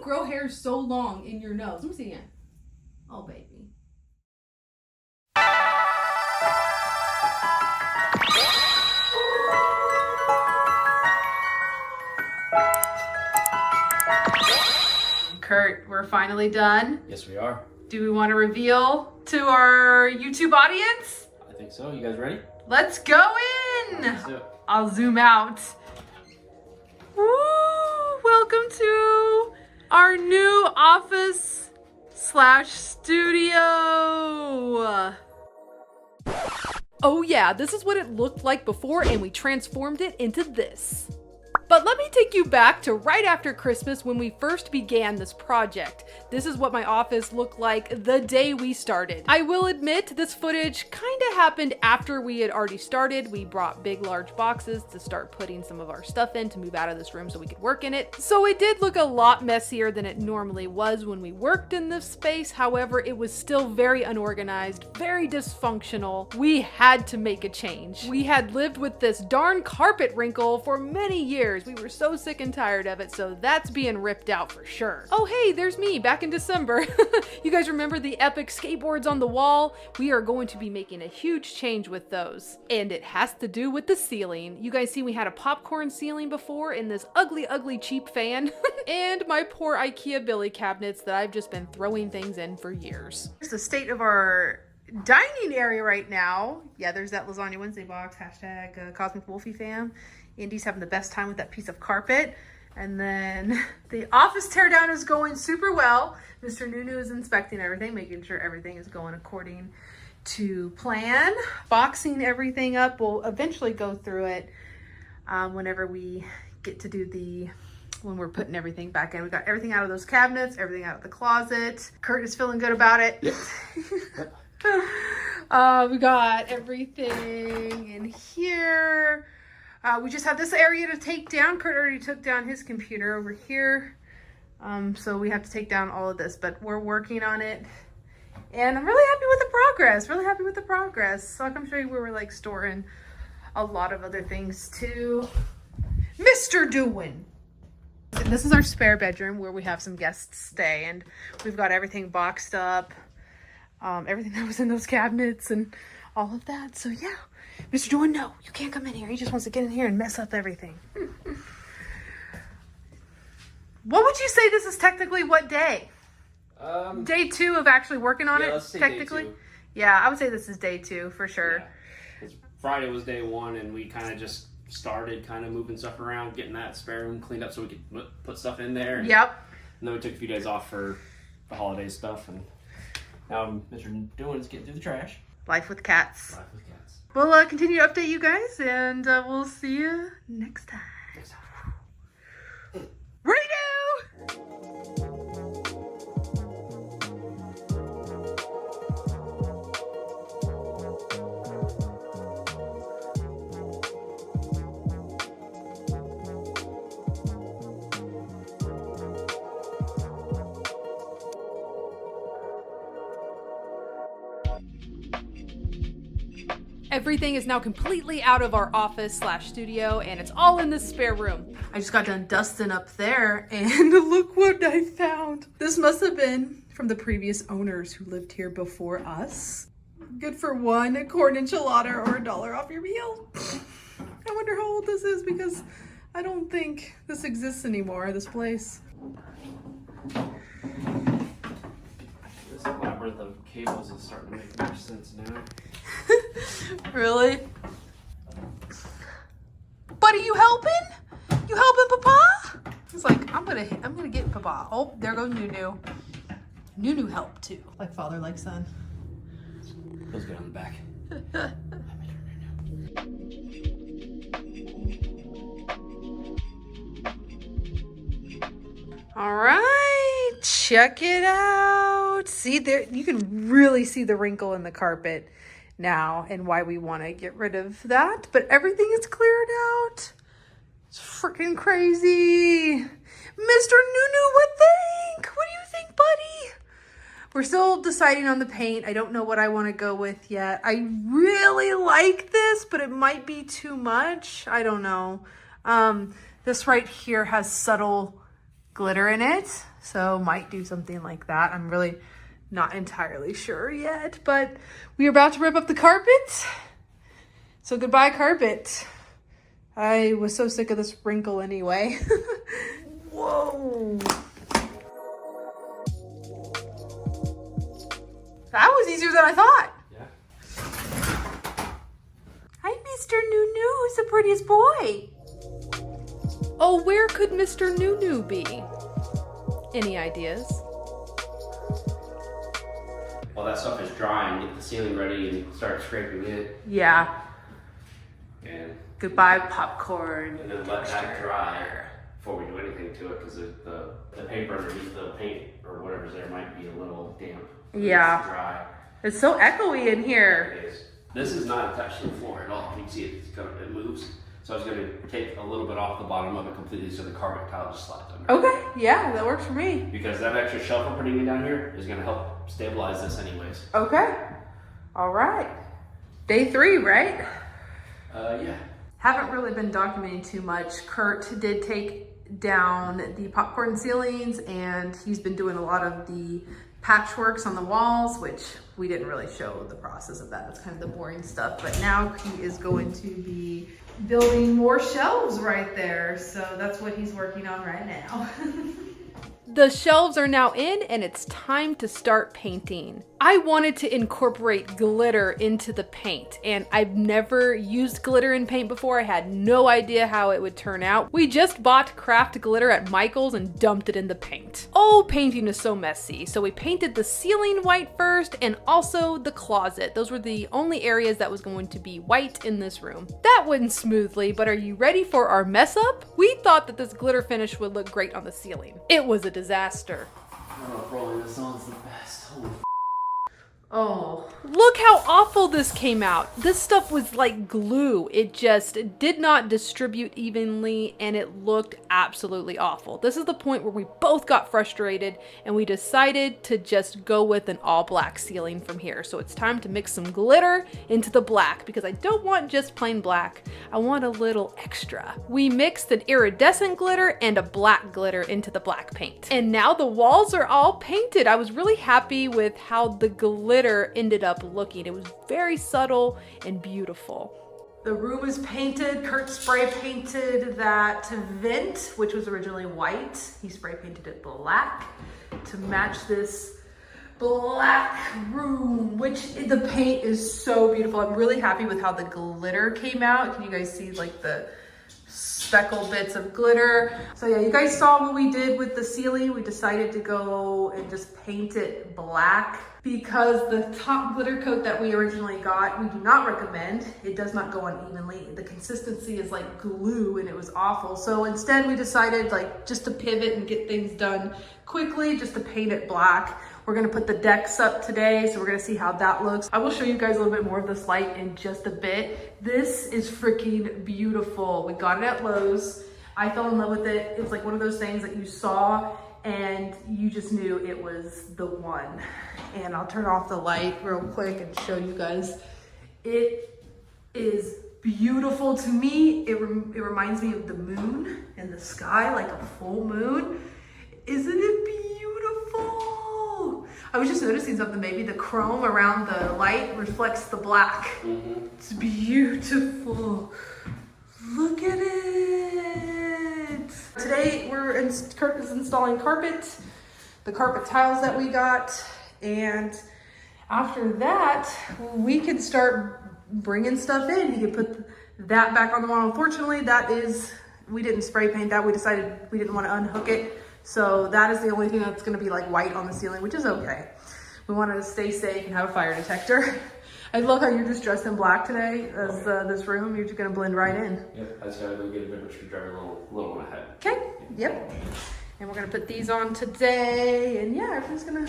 grow hair so long in your nose? Let me see again. Oh, baby. Curt, we're finally done. Yes, we are. Do we want to reveal to our YouTube audience? I think so. You guys ready? Let's go in. Let's do it. I'll zoom out. Woo! Welcome to our new office / studio. Oh yeah, this is what it looked like before, and we transformed it into this. But let me take you back to right after Christmas when we first began this project. This is what my office looked like the day we started. I will admit this footage kind of happened after we had already started. We brought big, large boxes to start putting some of our stuff in to move out of this room so we could work in it. So it did look a lot messier than it normally was when we worked in this space. However, it was still very unorganized, very dysfunctional. We had to make a change. We had lived with this darn carpet wrinkle for many years. We were so sick and tired of it, so that's being ripped out for sure. Oh hey, there's me back in December. You guys remember the epic skateboards on the wall? We are going to be making a huge change with those. And it has to do with the ceiling. You guys see we had a popcorn ceiling before in this ugly, ugly cheap fan. And my poor IKEA Billy cabinets that I've just been throwing things in for years. Here's the state of our dining area right now. Yeah, there's that Lasagna Wednesday box, hashtag Cosmic Wolfie fam. Indy's having the best time with that piece of carpet. And then the office teardown is going super well. Mr. Nunu is inspecting everything, making sure everything is going according to plan. Boxing everything up. We'll eventually go through it whenever we get to do when we're putting everything back in. We got everything out of those cabinets, everything out of the closet. Curt is feeling good about it. Yep. We got everything in here. We just have this area to take down. Curt already took down his computer over here. So we have to take down all of this, but we're working on it. And I'm really happy with the progress, So I'll come show you where we're like storing a lot of other things too. Mr. Doin'. This is our spare bedroom where we have some guests stay, and we've got everything boxed up. Everything that was in those cabinets and all of that. So yeah. Mr. Doin', no, you can't come in here. He just wants to get in here and mess up everything. What would you say this is technically what day? Day 2 of actually working on it, let's say technically? Day 2. Yeah, I would say this is day 2 for sure. Yeah. Friday was day 1, and we kind of just started kind of moving stuff around, getting that spare room cleaned up so we could put stuff in there. Yep. And then we took a few days off for the holiday stuff, and now Mr. Doin' is getting through the trash. Life with cats. Life with cats. We'll continue to update you guys, and we'll see you next time. Redo! Everything is now completely out of our office / studio, and it's all in this spare room. I just got done dusting up there, and look what I found. This must have been from the previous owners who lived here before us. Good for one, a corn enchilada or $1 off your meal. I wonder how old this is, because I don't think this exists anymore, this place. This labyrinth of cables is starting to make more sense now. Really? Buddy, you helping? You helping Papa? He's like, I'm gonna get Papa. Oh, there goes Nunu. Nunu helped too. Like father, like son. Feels good on the back. All right, check it out. See there, you can really see the wrinkle in the carpet now and why we want to get rid of that, but everything is cleared out. It's freaking crazy. Mr. Nunu, what do you think, buddy? We're still deciding on the paint. I don't know what I want to go with yet. I really like this, but it might be too much. I don't know. This right here has subtle glitter in it. So might do something like that. I'm really not entirely sure yet, but we are about to rip up the carpet. So goodbye, carpet. I was so sick of this wrinkle anyway. Whoa. That was easier than I thought. Yeah. Hi, Mr. Nunu. Who's the prettiest boy? Oh, where could Mr. Nunu be? Any ideas? While that stuff is drying, get the ceiling ready and start scraping it. Yeah. And Goodbye, popcorn. and then let that dry before we do anything to it, because the paper underneath the paint or whatever's there might be a little damp. Yeah. It's dry. It's so echoey in here. It is. This is not attached to the floor at all. You can see it moves. So I was going to take a little bit off the bottom of it completely so the carpet tile just slides under. Okay, yeah, that works for me. Because that extra shelf we're putting in down here is going to help stabilize this anyways. Okay, all right. Day 3, right? Yeah. Haven't really been documenting too much. Curt did take down the popcorn ceilings, and he's been doing a lot of the patchworks on the walls, which we didn't really show the process of that. That's kind of the boring stuff. But now he is going to be building more shelves right there. So that's what he's working on right now. The shelves are now in, and it's time to start painting. I wanted to incorporate glitter into the paint, and I've never used glitter in paint before. I had no idea how it would turn out. We just bought craft glitter at Michael's and dumped it in the paint. Oh, painting is so messy. So we painted the ceiling white first, and also the closet. Those were the only areas that was going to be white in this room. That went smoothly, but are you ready for our mess up? We thought that this glitter finish would look great on the ceiling. It was a disaster. I don't know if rolling this on is the best. Holy Oh, look how awful this came out. This stuff was like glue. It just did not distribute evenly, and it looked absolutely awful. This is the point where we both got frustrated, and we decided to just go with an all black ceiling from here. So it's time to mix some glitter into the black, because I don't want just plain black. I want a little extra. We mixed an iridescent glitter and a black glitter into the black paint. And now the walls are all painted. I was really happy with how the glitter ended up looking. It was very subtle and beautiful. The room is painted. Curt spray painted that vent, which was originally white. He spray painted it black to match this black room, which the paint is so beautiful. I'm really happy with how the glitter came out. Can you guys see like the speckled bits of glitter? So yeah, you guys saw what we did with the ceiling. We decided to go and just paint it black because the top glitter coat that we originally got, we do not recommend. It does not go on evenly. The consistency is like glue, and it was awful. So instead we decided like just to pivot and get things done quickly, just to paint it black. We're gonna put the decks up today, so we're gonna see how that looks. I will show you guys a little bit more of this light in just a bit. This is freaking beautiful. We got it at Lowe's. I fell in love with it. It was like one of those things that you saw and you just knew it was the one. And I'll turn off the light real quick and show you guys. It is beautiful to me. It reminds me of the moon and the sky, like a full moon. Isn't it beautiful? I was just noticing something, maybe the chrome around the light reflects the black. Mm-hmm. It's beautiful. Look at it. Today Curt is installing carpet, the carpet tiles that we got. And after that, we can start bringing stuff in. He can put that back on the wall. Unfortunately, we didn't spray paint that. We decided we didn't want to unhook it. So that is the only thing that's going to be like white on the ceiling, which is okay. We wanted to stay safe and have a fire detector. I love how you're just dressed in black today as this room. You're just going to blend right in. Yep, I just got to go get a bigger screwdriver, a little one ahead. Okay, yep. And we're gonna put these on today, and yeah, everything's coming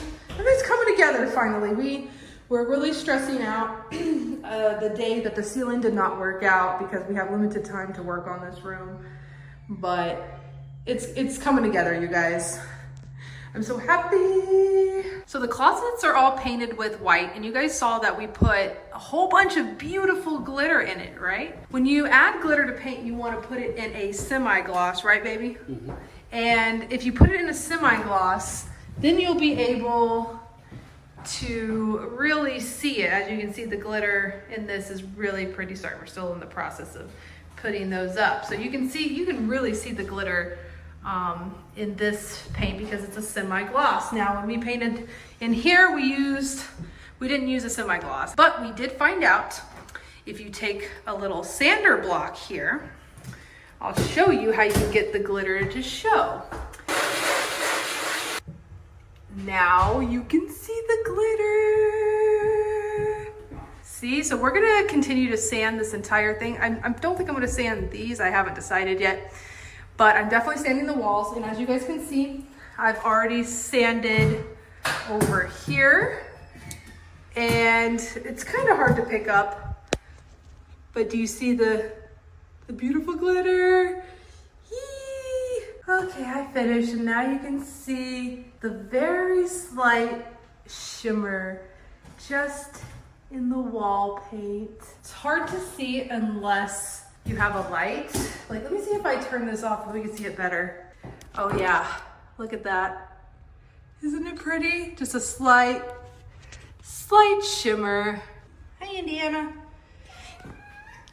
together finally. We're really stressing out the day that the ceiling did not work out because we have limited time to work on this room, but it's coming together, you guys. I'm so happy. So the closets are all painted with white, and you guys saw that we put a whole bunch of beautiful glitter in it, right? When you add glitter to paint, you want to put it in a semi-gloss, right, baby? Mm-hmm. And if you put it in a semi-gloss, then you'll be able to really see it. As you can see, the glitter in this is really pretty. Sorry, we're still in the process of putting those up. So you can really see the glitter in this paint because it's a semi-gloss. Now, when we painted in here, we didn't use a semi-gloss, but we did find out if you take a little sander block here, I'll show you how you can get the glitter to show. Now you can see the glitter. See, so we're gonna continue to sand this entire thing. I don't think I'm gonna sand these, I haven't decided yet, but I'm definitely sanding the walls. And as you guys can see, I've already sanded over here. And it's kind of hard to pick up, but do you see the beautiful glitter? Yee! Okay, I finished, and now you can see the very slight shimmer just in the wall paint. It's hard to see unless you have a light. Like, let me see if I turn this off so we can see it better. Oh yeah, look at that. Isn't it pretty? Just a slight shimmer. Hi, Indiana.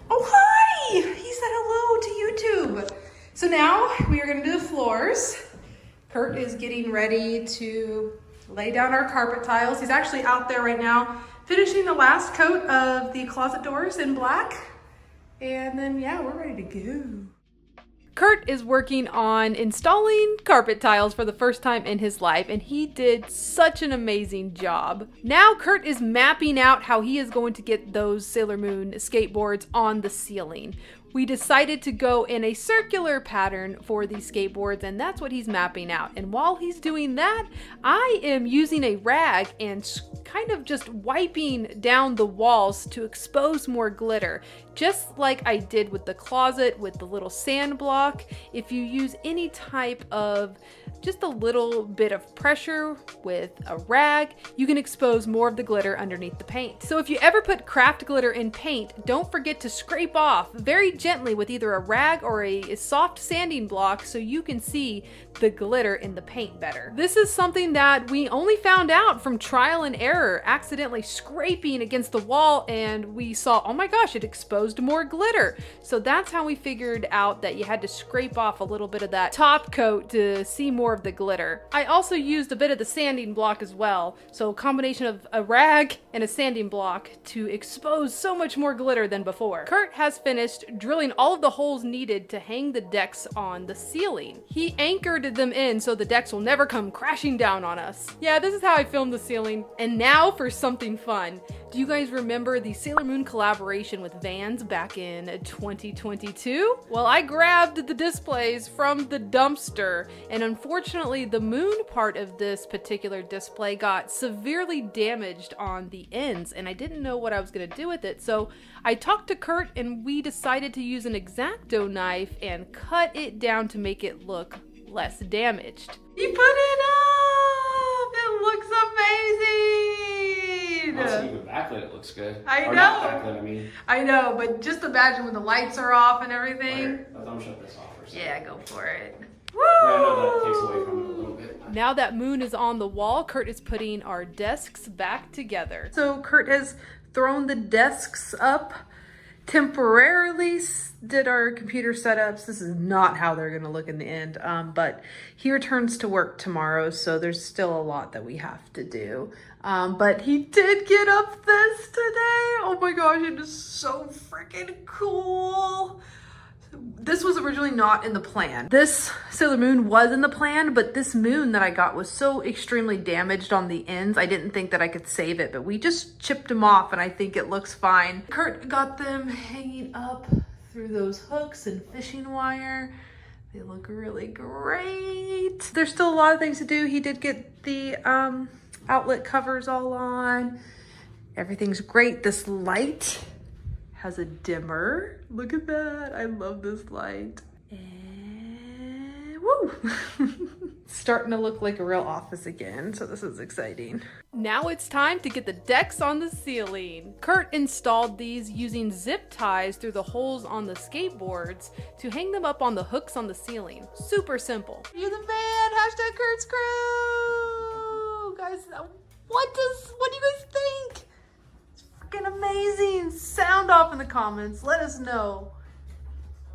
Oh, hi! He said hello to YouTube. So now we are gonna do the floors. Curt is getting ready to lay down our carpet tiles. He's actually out there right now finishing the last coat of the closet doors in black. And then, yeah, we're ready to go. Curt is working on installing carpet tiles for the first time in his life, and he did such an amazing job. Now Curt is mapping out how he is going to get those Sailor Moon skateboards on the ceiling. We decided to go in a circular pattern for these skateboards, and that's what he's mapping out. And while he's doing that, I am using a rag and kind of just wiping down the walls to expose more glitter. Just like I did with the closet with the little sand block, if you use any type of just a little bit of pressure with a rag, you can expose more of the glitter underneath the paint. So if you ever put craft glitter in paint, don't forget to scrape off very gently with either a rag or a soft sanding block so you can see the glitter in the paint better. This is something that we only found out from trial and error, accidentally scraping against the wall, and we saw, oh my gosh, it exposed more glitter. So that's how we figured out that you had to scrape off a little bit of that top coat to see more of the glitter. I also used a bit of the sanding block as well, so a combination of a rag and a sanding block to expose so much more glitter than before. Curt has finished drilling all of the holes needed to hang the decks on the ceiling. He anchored them in so the decks will never come crashing down on us. Yeah, this is how I filmed the ceiling. And now for something fun. Do you guys remember the Sailor Moon collaboration with Vans back in 2022? Well, I grabbed the displays from the dumpster, and unfortunately the moon part of this particular display got severely damaged on the ends, and I didn't know what I was gonna do with it. So I talked to Curt and we decided to use an X-Acto knife and cut it down to make it look less damaged. He put it up! It looks amazing! Honestly, even backlit it looks good. I or know. Not backlit, I mean. I know, but just imagine when the lights are off and everything. Right. I'm gonna shut this off for a second. Yeah, go for it. Yeah, I know that takes away from it a little bit. Now that moon is on the wall, Curt is putting our desks back together. So Curt has thrown the desks up, temporarily did our computer setups. This is not how they're gonna look in the end, but he returns to work tomorrow, so there's still a lot that we have to do. But he did get up this today. Oh my gosh, it is so freaking cool. This was originally not in the plan. This Sailor Moon was in the plan, but this moon that I got was so extremely damaged on the ends, I didn't think that I could save it, but we just chipped them off and I think it looks fine. Curt got them hanging up through those hooks and fishing wire. They look really great. There's still a lot of things to do. He did get the outlet covers all on. Everything's great. This light has a dimmer. Look at that. I love this light. And woo! starting to look like a real office again, so this is exciting. Now it's time to get the decks on the ceiling. Curt installed these using zip ties through the holes on the skateboards to hang them up on the hooks on the ceiling. Super simple. You're the man, hashtag Curt's Crew! Guys, what do you guys think? It's freaking amazing. Sound off in the comments. Let us know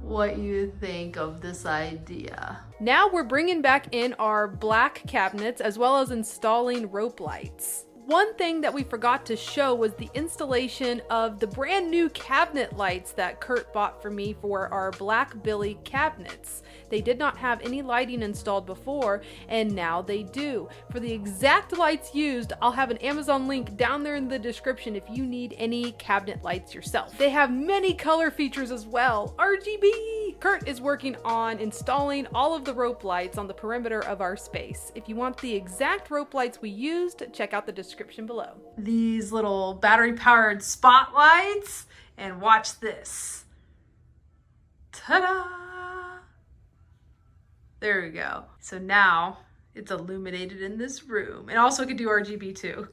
what you think of this idea. Now we're bringing back in our black cabinets as well as installing rope lights. One thing that we forgot to show was the installation of the brand new cabinet lights that Curt bought for me for our Black Billy cabinets. They did not have any lighting installed before, and now they do. For the exact lights used, I'll have an Amazon link down there in the description if you need any cabinet lights yourself. They have many color features as well. RGB! Curt is working on installing all of the rope lights on the perimeter of our space. If you want the exact rope lights we used, check out the description below. These little battery-powered spotlights, and watch this. Ta-da! There we go. So now it's illuminated in this room. And also it can do RGB too.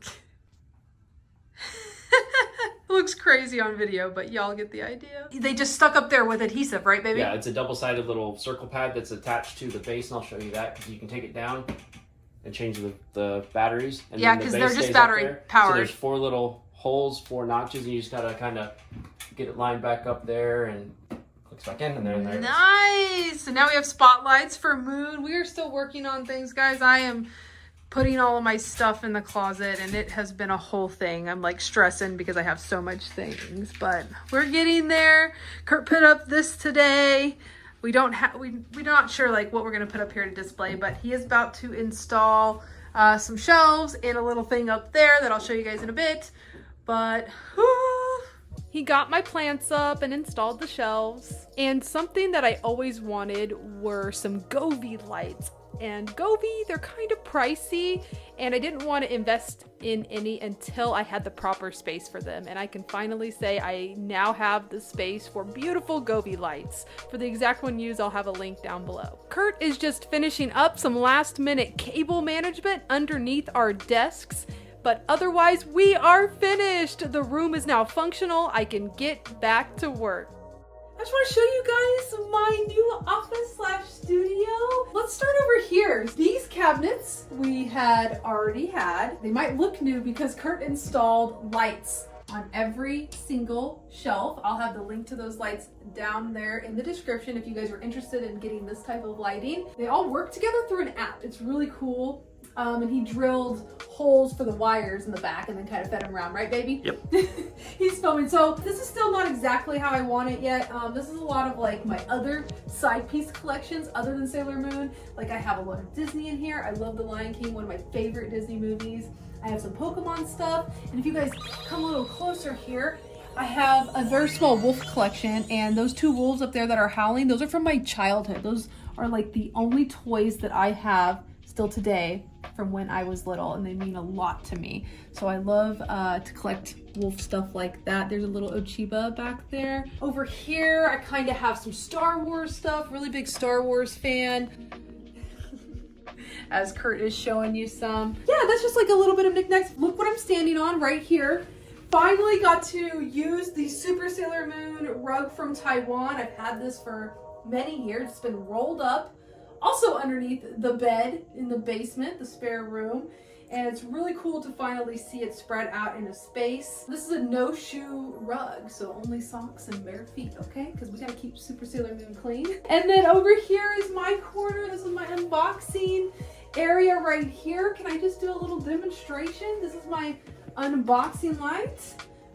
It looks crazy on video, but y'all get the idea. They just stuck up there with adhesive, right, baby? Yeah, it's a double-sided little circle pad that's attached to the base, and I'll show you that because you can take it down and change the batteries. And yeah, because they're just battery powered. So there's 4 little holes, 4 notches, and you just gotta kind of get it lined back up there and clicks back in, and there. Nice! So now we have spotlights for Moon. We are still working on things, guys. I am putting all of my stuff in the closet, and it has been a whole thing. I'm like stressing because I have so much things, but we're getting there. Curt put up this today. We're not sure like what we're gonna put up here to display, but he is about to install some shelves and a little thing up there that I'll show you guys in a bit. But he got my plants up and installed the shelves. And something that I always wanted were some Govee lights. And Govee, they're kind of pricey, and I didn't want to invest in any until I had the proper space for them. And I can finally say I now have the space for beautiful Govee lights. For the exact one used, I'll have a link down below. Curt is just finishing up some last minute cable management underneath our desks, but otherwise we are finished. The room is now functional. I can get back to work. I just want to show you guys my new office/studio. Let's start over here. These cabinets we had already had. They might look new because Curt installed lights on every single shelf. I'll have the link to those lights down there in the description if you guys are interested in getting this type of lighting. They all work together through an app. It's really cool. And he drilled holes for the wires in the back and then kind of fed them around, right, baby? Yep. He's filming. So this is still not exactly how I want it yet. This is a lot of like my other side piece collections other than Sailor Moon. Like I have a lot of Disney in here. I love The Lion King, one of my favorite Disney movies. I have some Pokemon stuff. And if you guys come a little closer here, I have a very small wolf collection, and those 2 wolves up there that are howling, those are from my childhood. Those are like the only toys that I have still today from when I was little, and they mean a lot to me. So I love to collect wolf stuff like that. There's a little Ochiba back there. Over here, I kind of have some Star Wars stuff, really big Star Wars fan. As Curt is showing you some. Yeah, that's just like a little bit of knickknacks. Look what I'm standing on right here. Finally got to use the Super Sailor Moon rug from Taiwan. I've had this for many years. It's been rolled up. Also underneath the bed in the basement, the spare room. And it's really cool to finally see it spread out in a space. This is a no-shoe rug, so only socks and bare feet, okay? Because we gotta keep Super Sailor Moon clean. And then over here is my corner. This is my unboxing area right here. Can I just do a little demonstration? This is my unboxing light.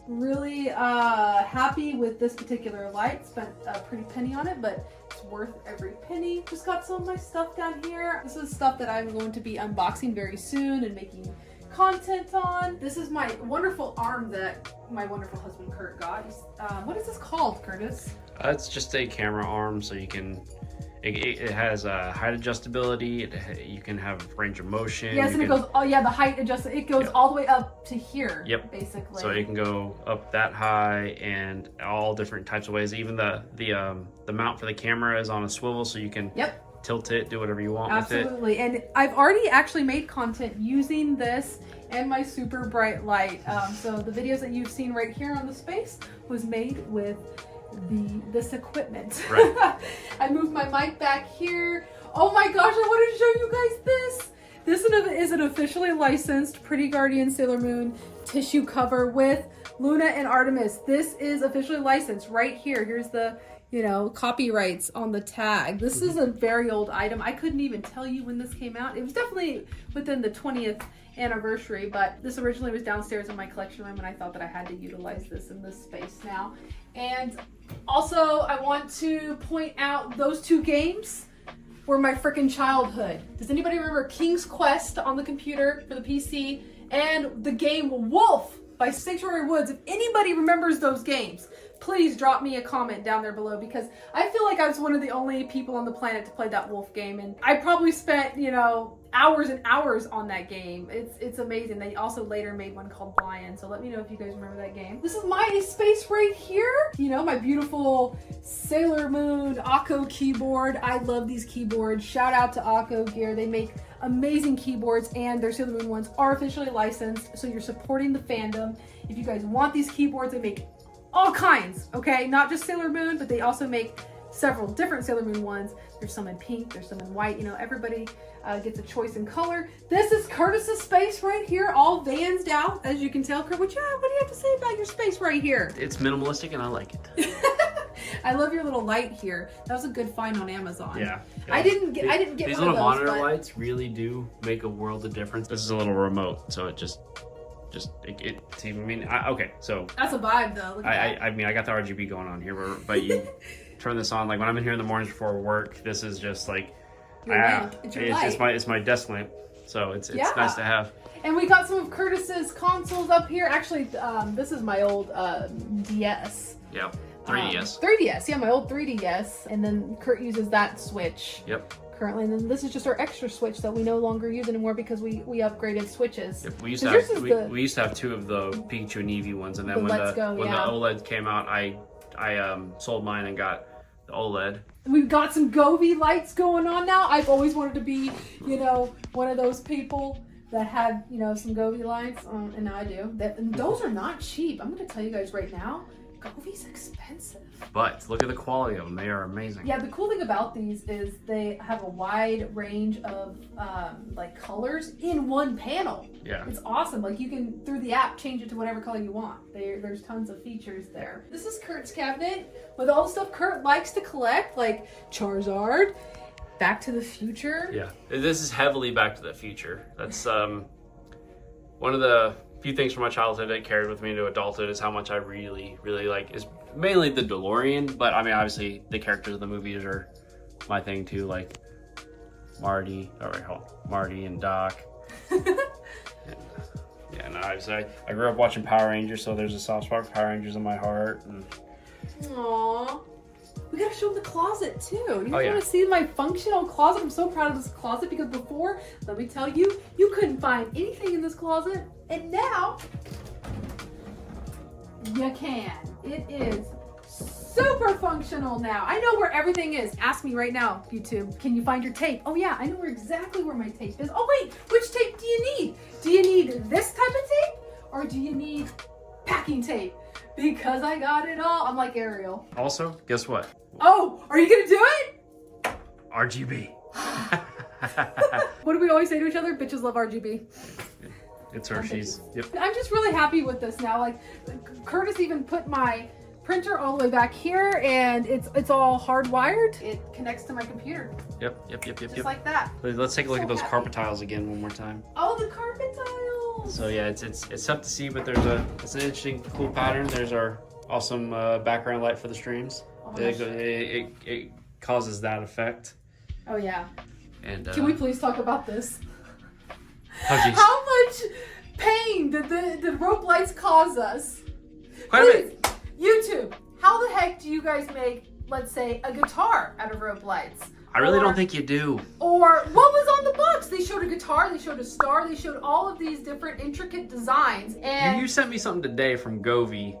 Really happy with this particular light. Spent a pretty penny on it, but it's worth every penny. Just got some of my stuff down here. This is stuff that I'm going to be unboxing very soon and making content on. This is my wonderful arm that my wonderful husband Curt got. What is this called, Curtis? It's just a camera arm, so you can. It has height adjustability. You can have range of motion. Yes, and it goes. Oh yeah, the height adjustment. It goes all the way up to here. Yep. Basically. So it can go up that high and all different types of ways. Even the mount for the camera is on a swivel, so you can. Yep. tilt it, do whatever you want with it. Absolutely. And I've already actually made content using this and my super bright light. So the videos that you've seen right here on the space was made with this equipment. Right. I moved my mic back here. Oh my gosh, I wanted to show you guys this. This is an officially licensed Pretty Guardian Sailor Moon tissue cover with Luna and Artemis. This is officially licensed right here. Here's the, you know, copyrights on the tag. This is a very old item. I couldn't even tell you when this came out. It was definitely within the 20th anniversary, but this originally was downstairs in my collection room, and I thought that I had to utilize this in this space now. And also, I want to point out those two games were my freaking childhood. Does anybody remember King's Quest on the computer for the PC and the game Wolf by Sanctuary Woods? If anybody remembers those games, please drop me a comment down there below, because I feel like I was one of the only people on the planet to play that Wolf game, and I probably spent, you know, hours and hours on that game. It's amazing. They also later made one called Lion, so let me know if you guys remember that game. This is my space right here. You know, my beautiful Sailor Moon Akko keyboard. I love these keyboards. Shout out to Akko Gear. They make amazing keyboards, and their Sailor Moon ones are officially licensed, so you're supporting the fandom. If you guys want these keyboards, they make all kinds, okay? Not just Sailor Moon, but they also make several different Sailor Moon ones. There's some in pink, there's some in white. You know, everybody gets a choice in color. This is Curtis's space right here, all vansed out, as you can tell. Kurt, what do you have to say about your space right here? It's minimalistic and I like it. I love your little light here. That was a good find on Amazon. Yeah. I didn't get these one little of those, monitor but lights really do make a world of difference. This is a little remote, so it I mean, okay, so that's a vibe though. Look at that. I mean, I got the RGB going on here, but you turn this on, like when I'm in here in the mornings before work, this is just like, your lamp. It's your light. It's my desk lamp, so it's Yeah. nice to have. And we got some of Curtis's consoles up here. Actually, this is my old DS. Yeah, 3DS. 3DS, yeah, my old 3DS. And then Kurt uses that Switch. Yep. Currently, and then this is just our extra Switch that we no longer use anymore because we upgraded Switches. Yep. We used to have two of the Pikachu and Eevee ones, and then when the OLED came out, I sold mine and got the OLED. We've got some Govee lights going on now. I've always wanted to be, you know, one of those people that had, you know, some Govee lights, and now I do. And those are not cheap. I'm going to tell you guys right now, Govee's expensive. But look at the quality of them. They are amazing. Yeah, the cool thing about these is they have a wide range of like colors in one panel. Yeah. It's awesome. Like you can, through the app, change it to whatever color you want. There's tons of features there. This is Kurt's cabinet with all the stuff Kurt likes to collect, like Charizard, Back to the Future. Yeah, this is heavily Back to the Future. That's one of the few things from my childhood that carried with me into adulthood is how much I really, really like is mainly the DeLorean, but I mean, obviously the characters of the movies are my thing too, like Marty and Doc. Yeah, no, I grew up watching Power Rangers, so there's a soft spot for Power Rangers in my heart. And... Aww. We gotta show them the closet too. You want to see my functional closet? I'm so proud of this closet because before, let me tell you, you couldn't find anything in this closet, and now you can. It is super functional now. I know where everything is. Ask me right now, YouTube. Can you find your tape? Oh yeah, I know exactly where my tape is. Oh wait, which tape do you need? Do you need this type of tape or do you need packing tape? Because I got it all. I'm like Ariel. Also, guess what? Oh, are you gonna do it? RGB. What do we always say to each other? Bitches love RGB. It's Hershey's. Yep. I'm just really happy with this now. Like, Curtis even put my printer all the way back here, and it's all hardwired. It connects to my computer. Yep. Just like that. Let's take a look So at those happy. carpet tiles again one more time. Oh, the carpet tiles. So yeah, it's tough to see, but it's an interesting, cool pattern. There's our awesome background light for the streams. Oh It causes that effect. Oh yeah. And can we please talk about this? Oh, How much pain did the rope lights cause us? quite a bit. YouTube, how the heck do you guys make, let's say, a guitar out of rope lights? I really don't think you do. Or what was on the box? They showed a guitar, they showed a star, they showed all of these different intricate designs. And You sent me something today from Govee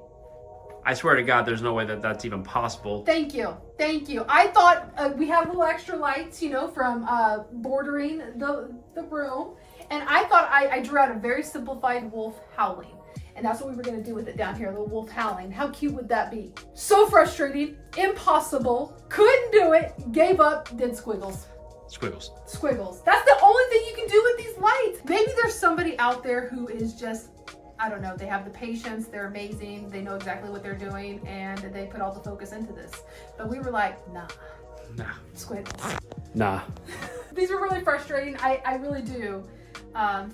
I swear to God, there's no way that that's even possible. Thank you. Thank you. I thought we had little extra lights, you know, from bordering the room. And I thought I drew out a very simplified wolf howling. And that's what we were going to do with it down here, the wolf howling. How cute would that be? So frustrating. Impossible. Couldn't do it. Gave up. Did squiggles. Squiggles. Squiggles. That's the only thing you can do with these lights. Maybe there's somebody out there who is just, I don't know, they have the patience, they're amazing, they know exactly what they're doing, and they put all the focus into this. But we were like, nah. Squiggles. Nah. These were really frustrating. I really do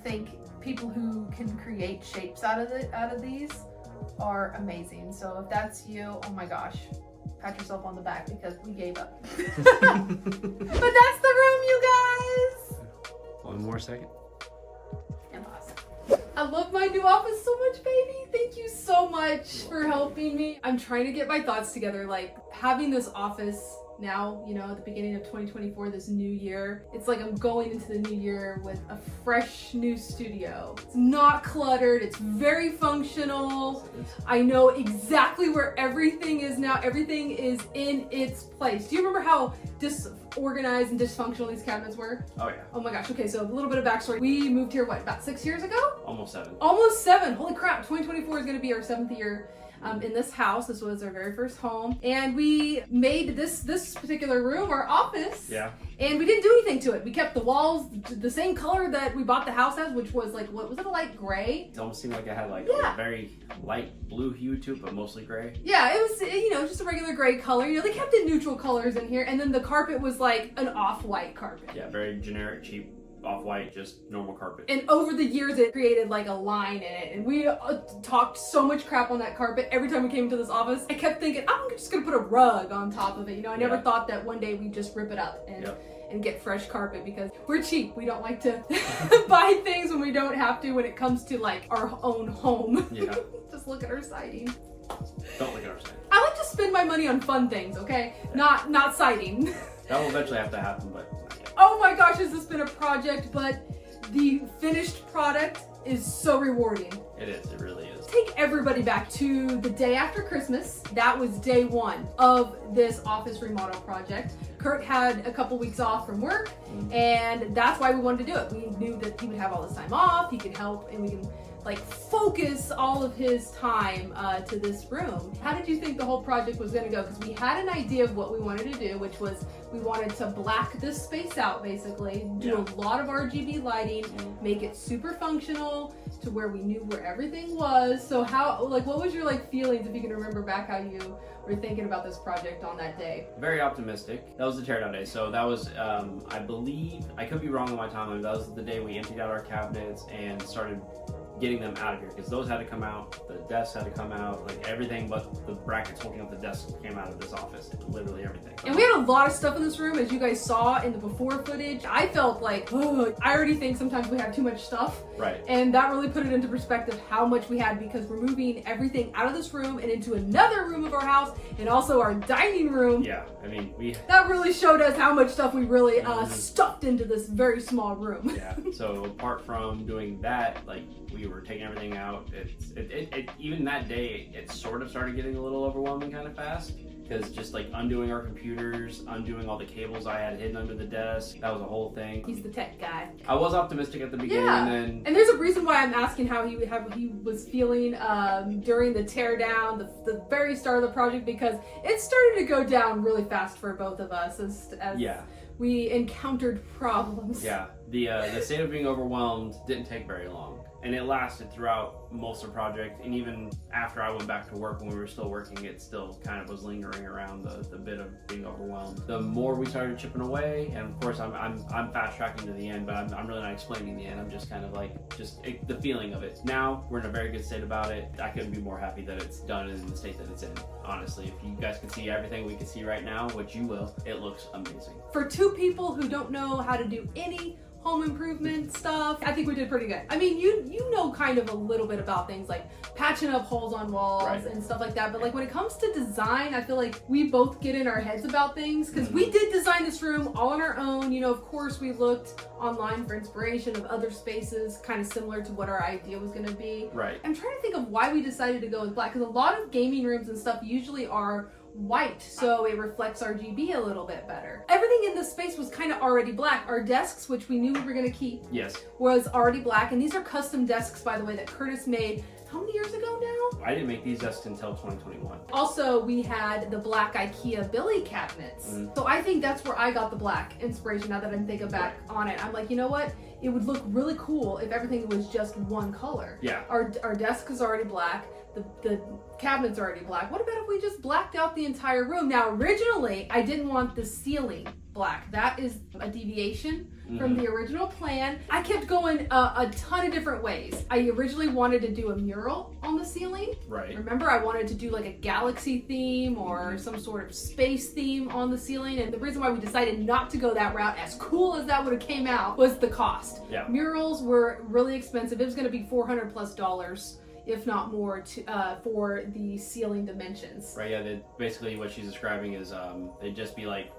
think people who can create shapes out of these are amazing. So if that's you, oh my gosh, pat yourself on the back because we gave up. But that's the room, you guys. One more second. I love my new office so much, baby. Thank you so much for helping me. I'm trying to get my thoughts together, like having this office now, you know, at the beginning of 2024, this new year. It's like I'm going into the new year with a fresh new studio. It's not cluttered, it's very functional. I know exactly where everything is now. Everything is in its place. Do you remember how disorganized and dysfunctional these cabinets were? Oh yeah. Oh my gosh, okay, so a little bit of backstory. We moved here, what, about 6 years ago? Almost 7. Almost 7, holy crap. 2024 is gonna be our 7th year in this house. This was our very first home. And we made this particular room our office. Yeah. And we didn't do anything to it. We kept the walls the same color that we bought the house as, which was like, what was it, a light gray? It almost seemed like it had like Yeah. a very light blue hue to it, but mostly gray. Yeah, it was, you know, just a regular gray color. You know, they kept in neutral colors in here. And then the carpet was like an off-white carpet. Yeah, very generic, cheap, off-white, just normal carpet. And over the years, it created like a line in it. And we talked so much crap on that carpet every time we came into this office. I kept thinking, I'm just gonna put a rug on top of it. You know, I never thought that one day we'd just rip it up and get fresh carpet because we're cheap. We don't like to buy things when we don't have to when it comes to like our own home. Yeah. Just look at our siding. Don't look at our siding. I like to spend my money on fun things, okay? Not siding. That will eventually have to happen, but not yet. Oh my gosh, has this been a project, but the finished product is so rewarding. It is, it really is. Take everybody back to the day after Christmas. That was day 1 of this office remodel project. Curt had a couple weeks off from work, and that's why we wanted to do it. We knew that he would have all this time off, he could help, and we can like focus all of his time to this room. How did you think the whole project was gonna go? Because we had an idea of what we wanted to do, which was we wanted to black this space out basically, do a lot of RGB lighting, make it super functional to where we knew where everything was. So how, like, what was your like feelings, if you can remember back how you were thinking about this project on that day? Very optimistic. That was the teardown day. So that was, I believe, I could be wrong on my timeline, that was the day we emptied out our cabinets and started getting them out of here, because those had to come out, the desks had to come out, like everything but the brackets holding up the desks came out of this office, literally everything. And we had a lot of stuff in this room, as you guys saw in the before footage. I felt like, oh, I already think sometimes we have too much stuff. Right. And that really put it into perspective how much we had, because we're moving everything out of this room and into another room of our house, and also our dining room. Yeah, I mean, that really showed us how much stuff we really stuffed into this very small room. Yeah, so apart from doing that, like, we were taking everything out. Even that day, it sort of started getting a little overwhelming kind of fast, because just like undoing our computers, undoing all the cables I had hidden under the desk, that was a whole thing. He's the tech guy. I was optimistic at the beginning, and there's a reason why I'm asking how he was feeling during the teardown, the very start of the project, because it started to go down really fast for both of us as we encountered problems. Yeah, the state of being overwhelmed didn't take very long. And it lasted throughout most of the project, and even after I went back to work, when we were still working, it still kind of was lingering around the bit of being overwhelmed. The more we started chipping away, and of course I'm fast tracking to the end, but I'm really not explaining the end. I'm just kind of like the feeling of it. Now we're in a very good state about it. I couldn't be more happy that it's done in the state that it's in. Honestly, if you guys could see everything we can see right now, which you will, it looks amazing. For 2 people who don't know how to do any home improvement stuff. I think we did pretty good. I mean, you know kind of a little bit about things like patching up holes on walls and stuff like that, but like when it comes to design, I feel like we both get in our heads about things because we did design this room all on our own. You know, of course we looked online for inspiration of other spaces kind of similar to what our idea was going to be. Right. I'm trying to think of why we decided to go with black, because a lot of gaming rooms and stuff usually are white, so it reflects RGB a little bit better. Everything in this space was kind of already black. Our desks, which we knew we were going to keep, was already black, and these are custom desks, by the way, that Curtis made how many years ago now? I didn't make these desks until 2021. Also, we had the black IKEA Billy cabinets. So I think that's where I got the black inspiration now that I'm thinking back on it. I'm like, you know what? It would look really cool if everything was just one color. Yeah. Our desk is already black. The cabinet's already black. What about if we just blacked out the entire room? Now, originally, I didn't want the ceiling black. That is a deviation from the original plan. I kept going a ton of different ways. I originally wanted to do a mural on the ceiling. Right. Remember, I wanted to do like a galaxy theme or some sort of space theme on the ceiling. And the reason why we decided not to go that route, as cool as that would have came out, was the cost. Yeah. Murals were really expensive. It was going to be $400+, if not more, for the ceiling dimensions. Right, yeah, basically what she's describing is they'd just be like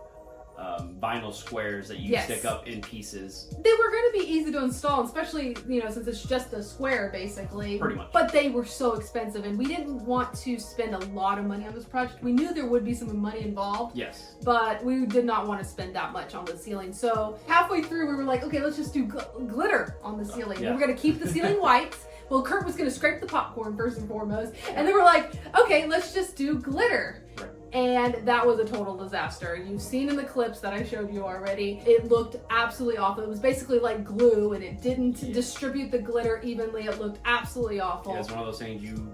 vinyl squares that you stick up in pieces. They were going to be easy to install, especially, you know, since it's just a square basically. Pretty much. But they were so expensive, and we didn't want to spend a lot of money on this project. We knew there would be some money involved. Yes. But we did not want to spend that much on the ceiling. So halfway through, we were like, okay, let's just do glitter on the ceiling. Yeah. We were going to keep the ceiling white. Well, Curt was going to scrape the popcorn first and foremost. And then we're like, okay, let's just do glitter. Right. And that was a total disaster. You've seen in the clips that I showed you already, it looked absolutely awful. It was basically like glue, and it didn't distribute the glitter evenly. It looked absolutely awful. Yeah, it's one of those things you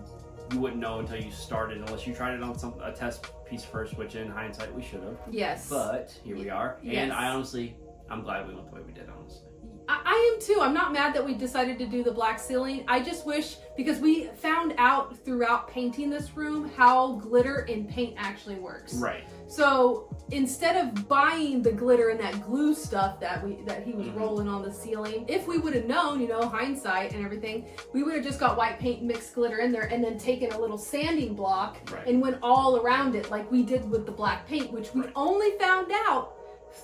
wouldn't know until you started, unless you tried it on a test piece first, which in hindsight we should have. Yes. But here we are. Yes. And I'm glad we went the way we did, honestly. I am too. I'm not mad that we decided to do the black ceiling. I just wish, because we found out throughout painting this room how glitter in paint actually works. Right. So instead of buying the glitter and that glue stuff that he was rolling on the ceiling, if we would have known, you know, hindsight and everything, we would have just got white paint, mixed glitter in there, and then taken a little sanding block and went all around it like we did with the black paint, which we only found out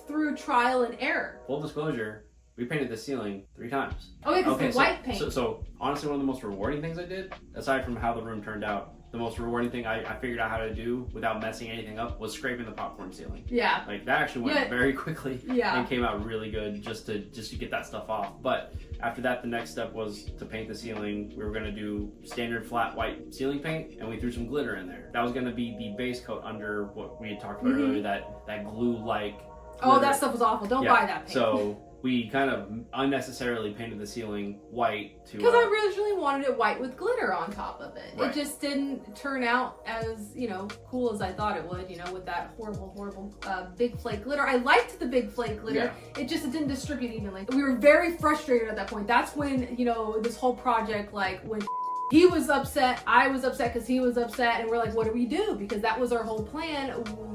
through trial and error. Full disclosure, we painted the ceiling 3 times. Okay, because the white paint. So honestly, one of the most rewarding things I did, aside from how the room turned out, the most rewarding thing I figured out how to do without messing anything up was scraping the popcorn ceiling. Yeah. Like that actually went very quickly and came out really good just to get that stuff off. But after that, the next step was to paint the ceiling. We were going to do standard flat white ceiling paint, and we threw some glitter in there. That was going to be the base coat under what we had talked about earlier, that glue-like glitter. Oh, that stuff was awful. Don't buy that paint. So we kind of unnecessarily painted the ceiling white to... Because I originally wanted it white with glitter on top of it. Right. It just didn't turn out as, you know, cool as I thought it would, you know, with that horrible big flake glitter. I liked the big flake glitter. Yeah. It didn't distribute evenly. We were very frustrated at that point. That's when, you know, this whole project, like, when he was upset, I was upset because he was upset, and we're like, what do we do? Because that was our whole plan.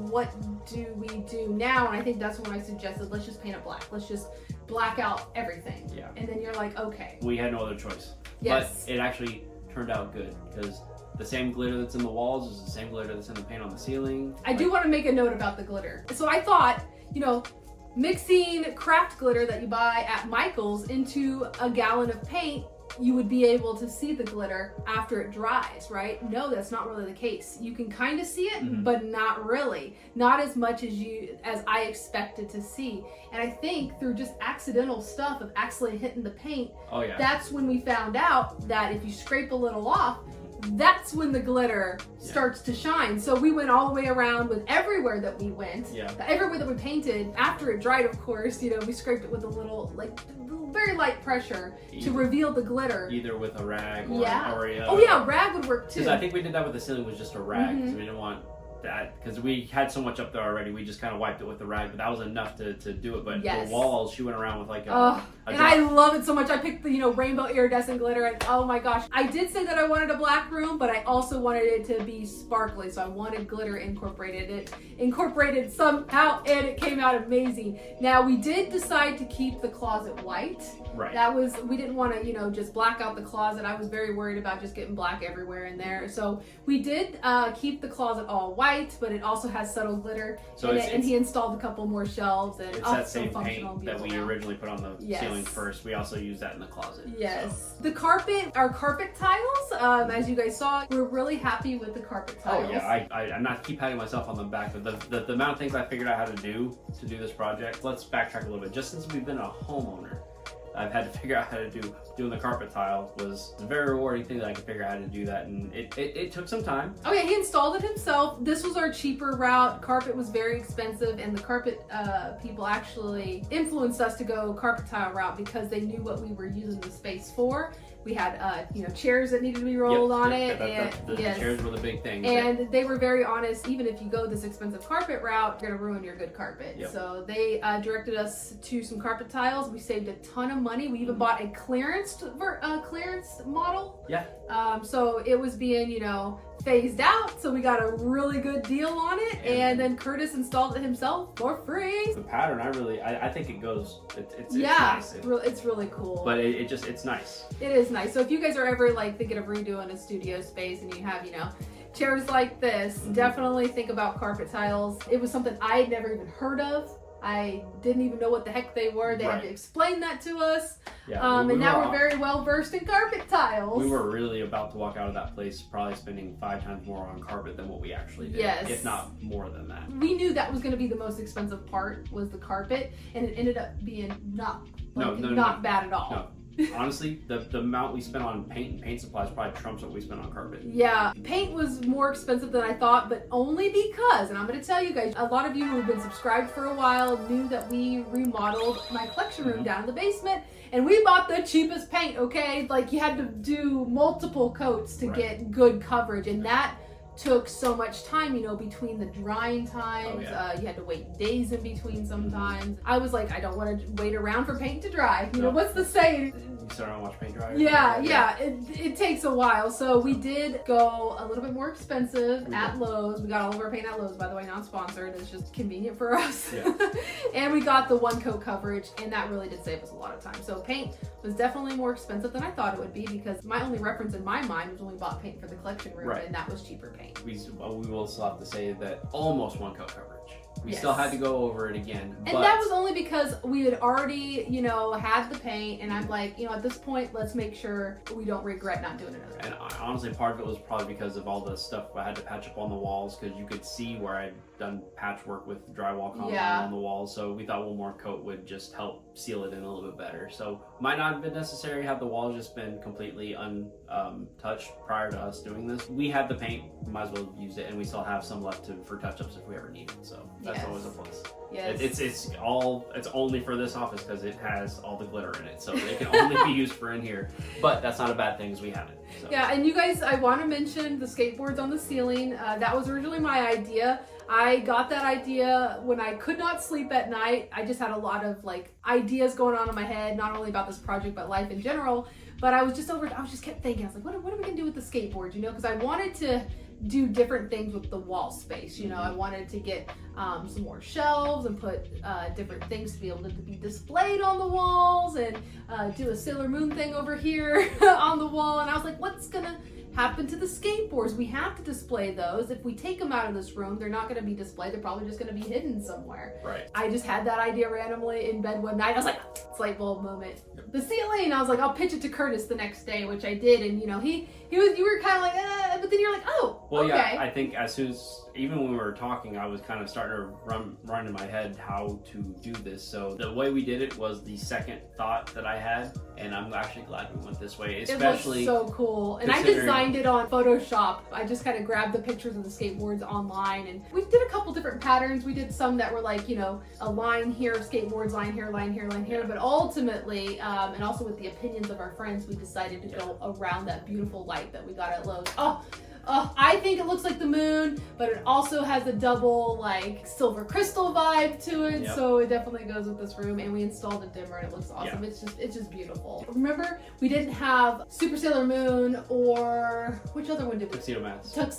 What do we do now? And I think that's when I suggested, let's just paint it black. Let's just black out everything. Yeah. And then you're like, okay. We had no other choice. Yes. But it actually turned out good because the same glitter that's in the walls is the same glitter that's in the paint on the ceiling. I do want to make a note about the glitter. So I thought, you know, mixing craft glitter that you buy at Michael's into a gallon of paint, you would be able to see the glitter after it dries, right? No, that's not really the case. You can kind of see it, but not really. Not as much as I expected to see. And I think through just accidental stuff of accidentally hitting the paint, that's when we found out that if you scrape a little off, that's when the glitter starts to shine. So we went all the way around with everywhere that we went, everywhere that we painted. After it dried, of course, you know, we scraped it with a little, like, very light pressure to reveal the glitter. Either with a rag or rag would work too. Because I think we did that with the ceiling, was just a rag because we didn't want that, because we had so much up there already, we just kind of wiped it with the rag, but that was enough to do it. But yes. the walls, she went around with like and I love it so much. I picked the, you know, rainbow iridescent glitter, and oh my gosh. I did say that I wanted a black room, but I also wanted it to be sparkly, so I wanted glitter incorporated. It incorporated somehow, and it came out amazing. Now, we did decide to keep the closet white. Right. That was, we didn't want to, you know, just black out the closet. I was very worried about just getting black everywhere in there. So we did keep the closet all white, but it also has subtle glitter in it, and he installed a couple more shelves. And it's that same paint that we originally put on the yes. ceiling first. We also used that in the closet. Yes. So. The carpet, our carpet tiles, as you guys saw, we're really happy with the carpet tiles. Oh yeah, I'm not keep patting myself on the back, but the amount of things I figured out how to do this project. Let's backtrack a little bit. Just since we've been a homeowner, I've had to figure out how to doing the carpet tile was a very rewarding thing that I could figure out how to do that, and it took some time. Oh yeah, he installed it himself. This was our cheaper route. Carpet was very expensive, and the carpet people actually influenced us to go carpet tile route because they knew what we were using the space for. We had, you know, chairs that needed to be rolled on it. The chairs were the big thing. And they were very honest, even if you go this expensive carpet route, you're going to ruin your good carpet. Yep. So they directed us to some carpet tiles. We saved a ton of money. We even bought a clearance model. Yeah. So it was being, you know, phased out, so we got a really good deal on it, and then Curtis installed it himself for free. The pattern, I think it goes, it's yeah, nice. It's really cool. But it's nice. It is nice. So if you guys are ever like thinking of redoing a studio space and you have, you know, chairs like this, definitely think about carpet tiles. It was something I had never even heard of. I didn't even know what the heck they were. They had to explain that to us. Yeah, and now we're very well versed in carpet tiles. We were really about to walk out of that place probably spending 5 times more on carpet than what we actually did. Yes. If not more than that. We knew that was going to be the most expensive part, was the carpet, and it ended up being not bad at all. No. Honestly, the amount we spent on paint and paint supplies probably trumps what we spent on carpet. Yeah, paint was more expensive than I thought, but only because, and I'm going to tell you guys, a lot of you who have been subscribed for a while knew that we remodeled my collection room down in the basement, and we bought the cheapest paint, okay? Like, you had to do multiple coats to get good coverage, and that took so much time, you know, between the drying times. You had to wait days in between sometimes. I was like, I don't want to wait around for paint to dry. You know, what's the saying? You start on watch paint dry? Yeah. It takes a while. So we did go a little bit more expensive at Lowe's. We got all of our paint at Lowe's, by the way, not sponsored. It's just convenient for us. Yeah. And we got the 1 coat coverage, and that really did save us a lot of time. So paint was definitely more expensive than I thought it would be, because my only reference in my mind was when we bought paint for the collection room, and that was cheaper paint. We will still have to say that almost 1 coat coverage. We still had to go over it again. And that was only because we had already, you know, had the paint, and I'm like, you know, at this point, let's make sure we don't regret not doing another. And honestly, part of it was probably because of all the stuff I had to patch up on the walls, because you could see where I'd done patchwork with drywall compound on the walls. So we thought 1 more coat would just help seal it in a little bit better. So might not have been necessary had the walls just been completely untouched prior to us doing this. We had the paint, might as well use it, and we still have some left for touch-ups if we ever need it. So that's always a plus. Yes. It's only for this office because it has all the glitter in it, so it can only be used for in here. But that's not a bad thing, because we have it. So. Yeah, and you guys, I want to mention the skateboards on the ceiling. That was originally my idea. I got that idea when I could not sleep at night. I just had a lot of like ideas going on in my head, not only about this project but life in general. But I just kept thinking, I was like, what are we gonna do with the skateboards? You know, because I wanted to do different things with the wall space. You know, I wanted to get some more shelves and put different things to be able to be displayed on the walls, and do a Sailor Moon thing over here on the wall. And I was like, what's gonna happen to the skateboards? We have to display those. If we take them out of this room, they're not going to be displayed. They're probably just going to be hidden somewhere. Right. I just had that idea randomly in bed one night. I was like, it's light bulb moment. The ceiling, I was like, I'll pitch it to Curtis the next day, which I did. And you know, you were kind of like, but then you're like, oh, well, okay. Yeah, I think as soon as, even when we were talking, I was kind of starting to run in my head how to do this. So the way we did it was the second thought that I had, and I'm actually glad we went this way. Especially, it looks so cool. And I designed it on Photoshop. I just kind of grabbed the pictures of the skateboards online, and we did a couple different patterns. We did some that were like, you know, a line here of skateboards, line here, line here, line here. But ultimately, and also with the opinions of our friends, we decided to go around that beautiful light that we got at Lowe's. I think it looks like the moon, but it also has a double like silver crystal vibe to it. Yep. So it definitely goes with this room. And we installed a dimmer and it looks awesome. Yeah. It's just beautiful. Remember, we didn't have Super Sailor Moon or which other one did we? Tuxedo Mask. We had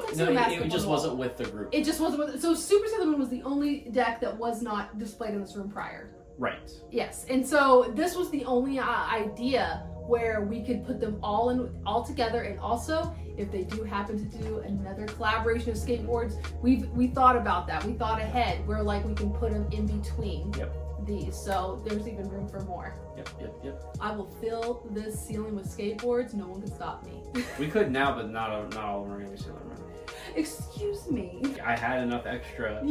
Tuxedo Mask. It just wasn't with the group. It just wasn't with. So Super Sailor Moon was the only deck that was not displayed in this room prior. Right. Yes, and so this was the only idea where we could put them all together, and also if they do happen to do another collaboration of skateboards, we thought about that. We thought ahead. We're like we can put them in between these, so there's even room for more. Yep. I will fill this ceiling with skateboards. No one can stop me. We could now, but not all of them are gonna be Sailor Moon. Excuse me. I had enough extra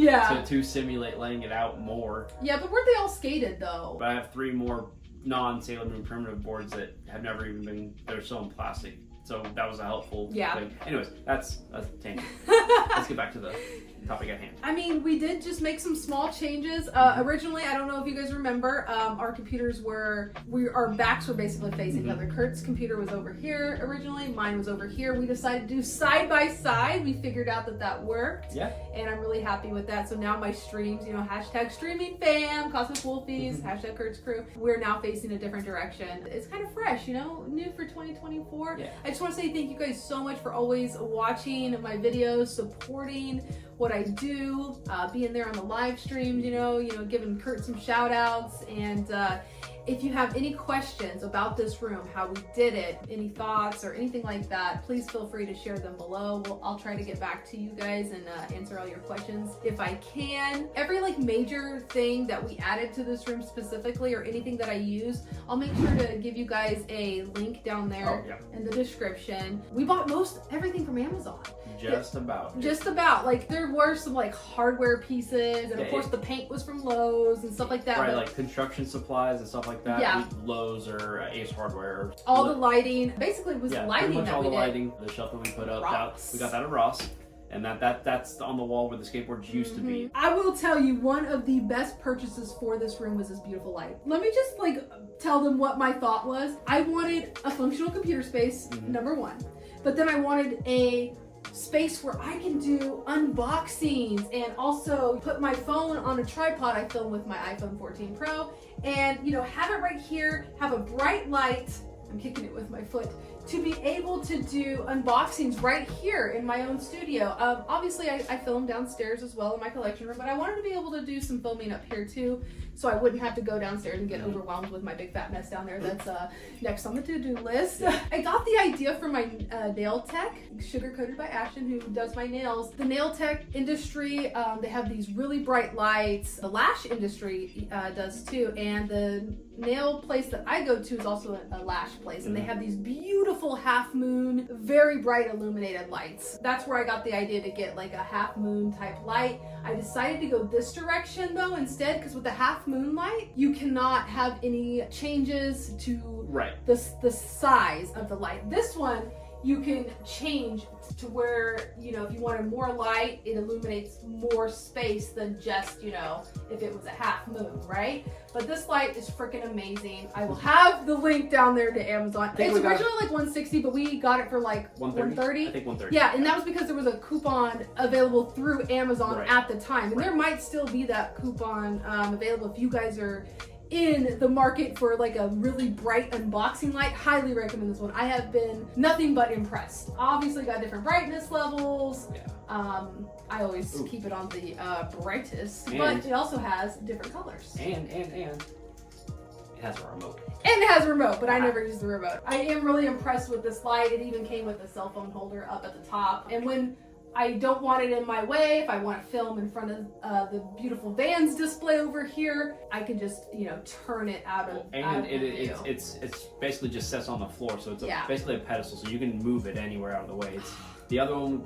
to simulate laying it out more. Yeah, but weren't they all skated though? But I have 3 more non-Sailor Moon primitive boards that have never even been, they're still in plastic. So that was a helpful thing. Anyways, that's a tangent. Let's get back to the topic at hand. I mean, we did just make some small changes. Originally, I don't know if you guys remember, our computers our backs were basically facing each other. Kurt's computer was over here originally, mine was over here. We decided to do side by side. We figured out that worked. Yeah. And I'm really happy with that. So now my streams, hashtag streaming fam, Cosmic Wolfies, hashtag Kurt's crew, we're now facing a different direction. It's kind of fresh, new for 2024. Yeah. I just want to say thank you guys so much for always watching my videos, supporting what I do, being there on the live streams, giving Kurt some shout outs. And if you have any questions about this room, how we did it, any thoughts or anything like that, please feel free to share them below. I'll try to get back to you guys and answer all your questions if I can. Every major thing that we added to this room specifically, or anything that I use, I'll make sure to give you guys a link down there in the description. We bought everything from Amazon. Just about. There were some hardware pieces, and of course the paint was from Lowe's and stuff like that. Right, like construction supplies and stuff like that. Yeah. Lowe's or Ace Hardware. All the lighting, basically it was lighting pretty much that all we the did. lighting, the shelf that we put up, we got that at Ross. And that's on the wall where the skateboards used to be. I will tell you, one of the best purchases for this room was this beautiful light. Let me just tell them what my thought was. I wanted a functional computer space, number one. But then I wanted a space where I can do unboxings and also put my phone on a tripod. I film with my iPhone 14 Pro and have it right here, have a bright light. I'm kicking it with my foot to be able to do unboxings right here in my own studio. Obviously I film downstairs as well in my collection room, but I wanted to be able to do some filming up here too, so I wouldn't have to go downstairs and get overwhelmed with my big fat mess down there that's next on the to-do list. I got the idea from my nail tech, Sugar Coated by Ashton, who does my nails. The nail tech industry, they have these really bright lights. The lash industry does too, and the nail place that I go to is also a lash place, and they have these beautiful half moon, very bright illuminated lights. That's where I got the idea to get a half moon type light. I decided to go this direction though instead, because with the half moon light, you cannot have any changes to the size of the light. This one, you can change to where, if you wanted more light, it illuminates more space than just, if it was a half moon, right? But this light is freaking amazing. I will have the link down there to Amazon. It's originally $160, but we got it for $130. I think $130. Yeah, and that was because there was a coupon available through Amazon at the time. And there might still be that coupon available if you guys are in the market for a really bright unboxing light. Highly recommend this one. I have been nothing but impressed. Obviously got different brightness levels. I always keep it on the brightest, but it also has different colors. And it has a remote. And it has a remote, but I never use the remote. I am really impressed with this light. It even came with a cell phone holder up at the top. And when I don't want it in my way, if I want to film in front of the beautiful Vans display over here, I can just turn it out of view. It's basically just sits on the floor, so it's basically a pedestal, so you can move it anywhere out of the way. The other one,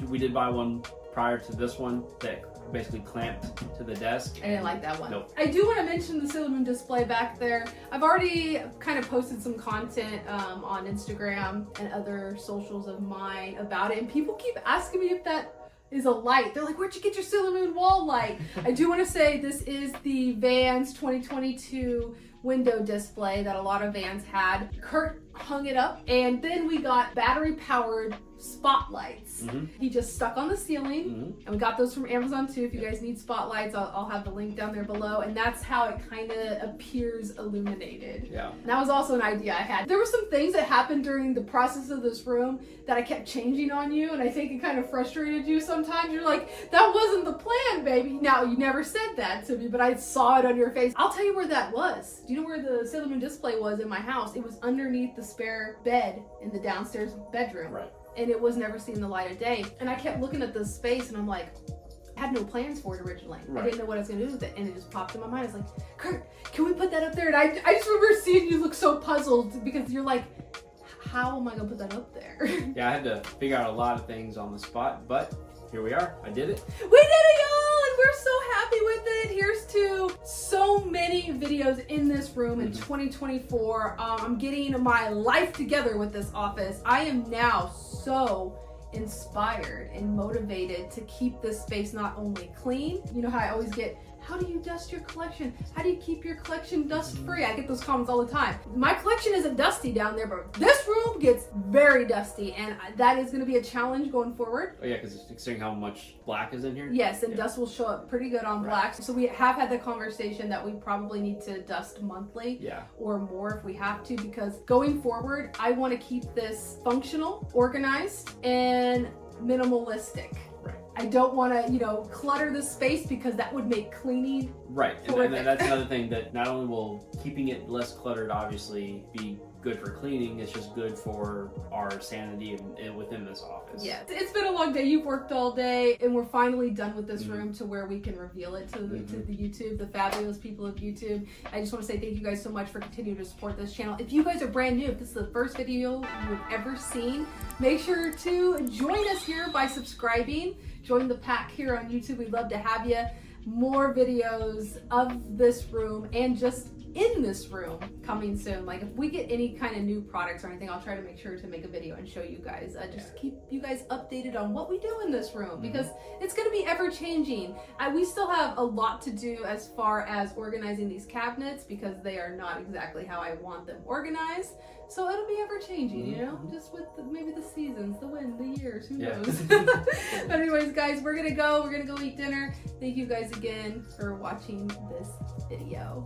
we did buy one prior to this one that basically clamped to the desk. I didn't like that one. Nope. I do want to mention the Sailor Moon display back there. I've already kind of posted some content on Instagram and other socials of mine about it, and people keep asking me if that is a light. They're like, where'd you get your Sailor Moon wall light? I do want to say this is the Vans 2022 window display that a lot of Vans had. Kurt hung it up, and then we got battery powered spotlights. He just stuck on the ceiling, and we got those from Amazon too. If you guys need spotlights, I'll have the link down there below, and that's how it kind of appears illuminated. Yeah. And that was also an idea I had. There were some things that happened during the process of this room that I kept changing on you, and I think it kind of frustrated you sometimes. You're like, that wasn't the plan, baby. Now, you never said that to me, but I saw it on your face. I'll tell you where that was. Do you know where the Sailor Moon display was in my house? It was underneath the spare bed in the downstairs bedroom. Right. And it was never seen the light of day. And I kept looking at this space, and I'm like, I had no plans for it originally. Right. I didn't know what I was gonna do with it, and it just popped in my mind. I was like, Curt, can we put that up there? And I just remember seeing you look so puzzled because you're like, how am I gonna put that up there? Yeah, I had to figure out a lot of things on the spot, but here we are. I did it. We did it, y'all, and we're so happy with it. Here's to so many videos in this room in 2024. I'm getting my life together with this office. I am now so inspired and motivated to keep this space not only clean. You know how I always get, how do you dust your collection? How do you keep your collection dust free? I get those comments all the time. My collection isn't dusty down there, but this room gets very dusty, and that is going to be a challenge going forward. Oh yeah, because considering how much black is in here. Yes, and dust will show up pretty good on black. So we have had the conversation that we probably need to dust monthly or more if we have to, because going forward, I want to keep this functional, organized, and minimalistic. I don't want to, clutter the space because that would make cleaning and that's another thing, that not only will keeping it less cluttered obviously be good for cleaning, it's just good for our sanity within this office. Yeah, it's been a long day. You've worked all day, and we're finally done with this room to where we can reveal it to the YouTube, the fabulous people of YouTube. I just want to say thank you guys so much for continuing to support this channel. If you guys are brand new, if this is the first video you've ever seen, make sure to join us here by subscribing. Join the pack here on YouTube. We'd love to have you. More videos of this room and just in this room coming soon. Like if we get any kind of new products or anything, I'll try to make sure to make a video and show you guys. Just keep you guys updated on what we do in this room because it's going to be ever changing. We still have a lot to do as far as organizing these cabinets because they are not exactly how I want them organized. So it'll be ever changing, just with maybe the seasons, the wind, the years, who knows. But anyways, guys, we're gonna go eat dinner. Thank you guys again for watching this video.